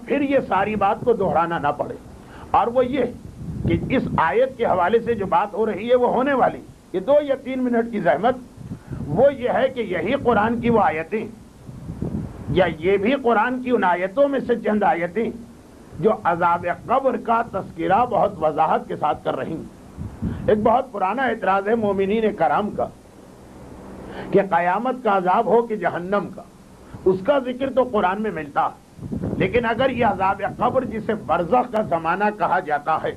پھر یہ ساری بات کو دہرانا نہ پڑے، اور وہ یہ کہ اس آیت کے حوالے سے جو بات ہو رہی ہے وہ ہونے والی، یہ 2 یا 3 منٹ کی زحمت، وہ یہ ہے کہ یہی قرآن کی وہ آیتیں، یا یہ بھی قرآن کی ان آیتوں میں سے چند آیتیں جو عذاب قبر کا تذکرہ بہت وضاحت کے ساتھ کر رہی ہیں۔ ایک بہت پرانا اعتراض ہے مومنین کرام کا کہ قیامت کا عذاب ہو کہ جہنم کا، اس کا ذکر تو قرآن میں ملتا، لیکن اگر یہ عذاب قبر جسے برزخ کا زمانہ کہا جاتا ہے،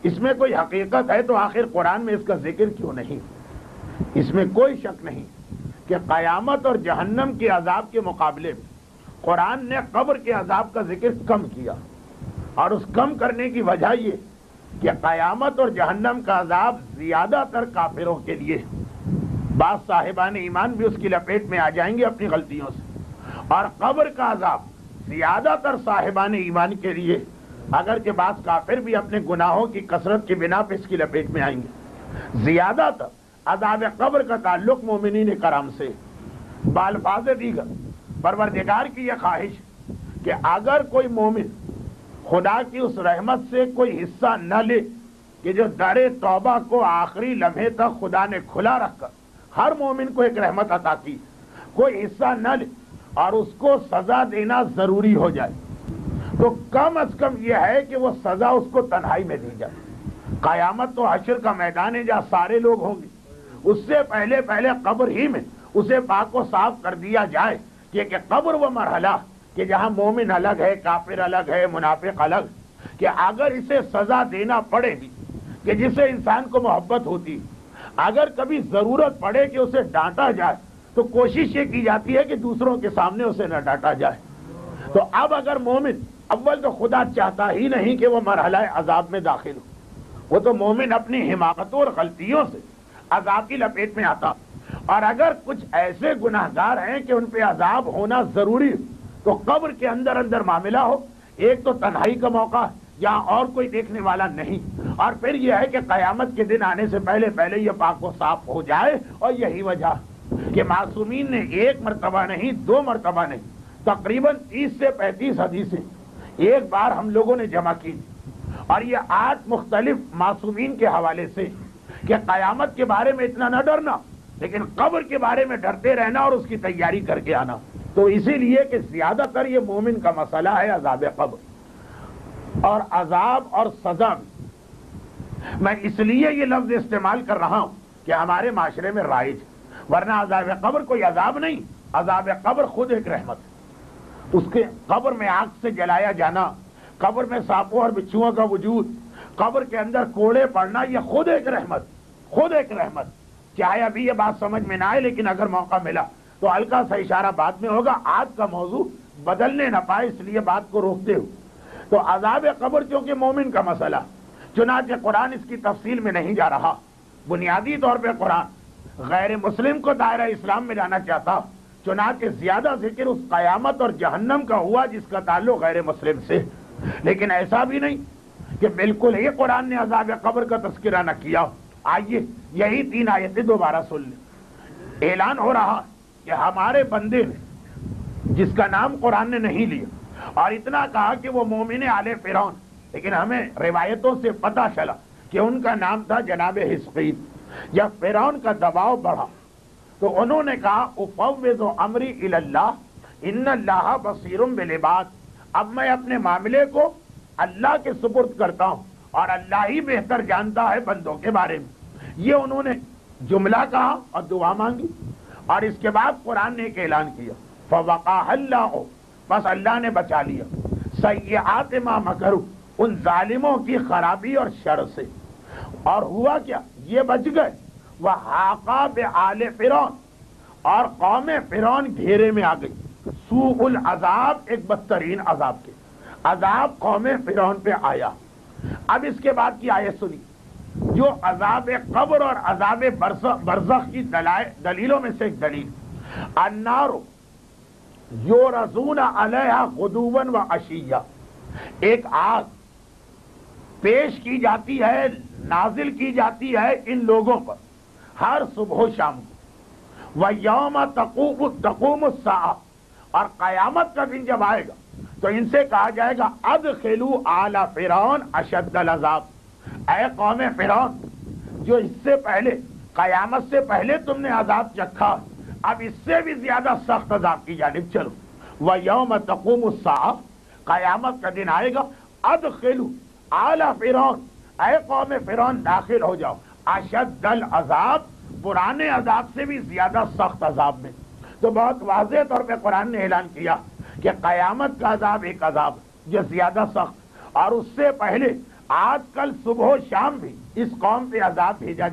اس میں کوئی حقیقت ہے تو آخر قرآن میں اس کا ذکر کیوں نہیں؟ اس میں کوئی شک نہیں کہ قیامت اور جہنم کے عذاب کے مقابلے میں قرآن نے قبر کے عذاب کا ذکر کم کیا، اور اس کم کرنے کی وجہ یہ کہ قیامت اور جہنم کا عذاب زیادہ تر کافروں کے لیے، بعض صاحبان ایمان بھی اس کی لپیٹ میں آ جائیں گے اپنی غلطیوں سے، اور قبر کا عذاب زیادہ تر صاحبان ایمان کے لیے، اگرچہ بعض کافر بھی اپنے گناہوں کی کثرت کی بنا پہ اس کی لپیٹ میں آئیں گے، زیادہ تر عذاب قبر کا تعلق مومنین کرام سے۔ بالفاظ دیگر پروردگار کی یہ خواہش کہ اگر کوئی مومن خدا کی اس رحمت سے کوئی حصہ نہ لے کہ جو در توبہ کو آخری لمحے تک خدا نے کھلا رکھ کر ہر مومن کو ایک رحمت عطا کی، کوئی حصہ نہ لے اور اس کو سزا دینا ضروری ہو جائے، تو کم از کم یہ ہے کہ وہ سزا اس کو تنہائی میں دی جائے۔ قیامت تو حشر کا میدان ہے جہاں سارے لوگ ہوں گے، اس سے پہلے قبر ہی میں اسے پاک و صاف کر دیا جائے کہ قبر وہ مرحلہ کہ جہاں مومن الگ ہے، کافر الگ ہے، منافق الگ، کہ اگر اسے سزا دینا پڑے گی کہ جسے انسان کو محبت ہوتی، اگر کبھی ضرورت پڑے کہ اسے ڈانٹا جائے تو کوشش یہ کی جاتی ہے کہ دوسروں کے سامنے اسے نہ ڈانٹا جائے۔ تو اب اگر مومن، اول تو خدا چاہتا ہی نہیں کہ وہ مرحلہ عذاب میں داخل ہو، وہ تو مومن اپنی حماقتوں اور غلطیوں سے عذاب کی لپیٹ میں آتا، اور اگر کچھ ایسے گناہگار ہیں کہ ان پہ عذاب ہونا ضروری تو قبر کے اندر معاملہ ہو، ایک تو تنہائی کا موقع یہاں اور کوئی دیکھنے والا نہیں، اور پھر یہ ہے کہ قیامت کے دن آنے سے پہلے یہ پاک و صاف ہو جائے، اور یہی وجہ کہ معصومین نے 1 مرتبہ نہیں 2 مرتبہ نہیں تقریباً 30 سے 35 حدیثیں ایک بار ہم لوگوں نے جمع کی، اور یہ 8 مختلف معصومین کے حوالے سے کہ قیامت کے بارے میں اتنا نہ ڈرنا لیکن قبر کے بارے میں ڈرتے رہنا اور اس کی تیاری کر کے آنا۔ تو اسی لیے کہ زیادہ تر یہ مومن کا مسئلہ ہے عذاب قبر اور عذاب اور سزا۔ میں اس لیے یہ لفظ استعمال کر رہا ہوں کہ ہمارے معاشرے میں رائج، ورنہ عذاب قبر کوئی عذاب نہیں، عذاب قبر خود ایک رحمت ہے۔ اس کے قبر میں آگ سے جلایا جانا، قبر میں سانپوں اور بچھوؤں کا وجود، قبر کے اندر کوڑے پڑنا، یہ خود ایک رحمت، خود ایک رحمت۔ چاہے ابھی یہ بات سمجھ میں نہ آئے لیکن اگر موقع ملا تو ہلکا سا اشارہ بعد میں ہوگا، آج کا موضوع بدلنے نہ پائے اس لیے بات کو روکتے ہو۔ تو عذاب قبر چونکہ مومن کا مسئلہ، چنانچہ قرآن اس کی تفصیل میں نہیں جا رہا، بنیادی طور پہ قرآن غیر مسلم کو دائرہ اسلام میں لانا چاہتا، چنانچہ زیادہ ذکر اس قیامت اور جہنم کا ہوا جس کا تعلق غیر مسلم سے، لیکن ایسا بھی نہیں کہ بالکل ہی قرآن نے عذاب قبر کا تذکرہ نہ کیا۔ آئیے یہی 3 آیتیں دوبارہ سن لیں۔ اعلان ہو رہا کہ ہمارے بندے نے جس کا نام قرآن نے نہیں لیا اور اتنا کہا کہ وہ مومن آل فرعون، لیکن ہمیں روایتوں سے پتہ چلا کہ ان کا نام تھا جناب حزقیل۔ جب فرعون کا دباؤ بڑھا تو انہوں نے کہا افوض امری الی اللہ ان اللہ بصیر بالعباد، اب میں اپنے معاملے کو اللہ کے سپرد کرتا ہوں اور اللہ ہی بہتر جانتا ہے بندوں کے بارے میں۔ یہ انہوں نے جملہ کہا اور دعا مانگی، اور اس کے بعد قرآن نے ایک اعلان کیا فوقاہ اللہ، بس اللہ نے بچا لیا سیئات ما مکروا، ان ظالموں کی خرابی اور شر سے۔ اور ہوا کیا؟ یہ بچ گئے۔ وحاقا بآل فرعون، اور قوم فرعون گھیرے میں آ گئی۔ سوء العذاب، ایک بدترین عذاب کے عذاب قوم فرعون پہ آیا۔ اب اس کے بعد کی آیت سنی جو عذاب قبر اور عذاب برزخ کی دلیلوں میں سے ایک دلیل، النار یورزون علیہا غدوا و عشیہ، ایک آگ پیش کی جاتی ہے، نازل کی جاتی ہے ان لوگوں پر ہر صبح و شام کو۔ وَيَوْمَ تَقُومُ السَّاعَةُ، اور قیامت کا دن جب آئے گا تو ان سے کہا جائے گا ادخلوا آل فرعون اشد العذاب، اے قوم فرعون جو اس سے پہلے قیامت سے پہلے تم نے عذاب چکھا، اب اس سے بھی زیادہ سخت عذاب کی جانب چلو۔ وَيَوْمَ تَقُومُ السَّاعَةُ، قیامت کا دن آئے گا، ادخلوا آل فرعون، اے قوم فرعون داخل ہو جاؤ اشد العذاب، پرانے عذاب سے بھی زیادہ سخت عذاب میں۔ تو بہت واضح طور پہ قرآن نے اعلان کیا کہ قیامت کا عذاب ایک عذاب جو زیادہ سخت، اور اس سے پہلے آج کل صبح و شام بھی اس قوم پہ عذاب بھیجا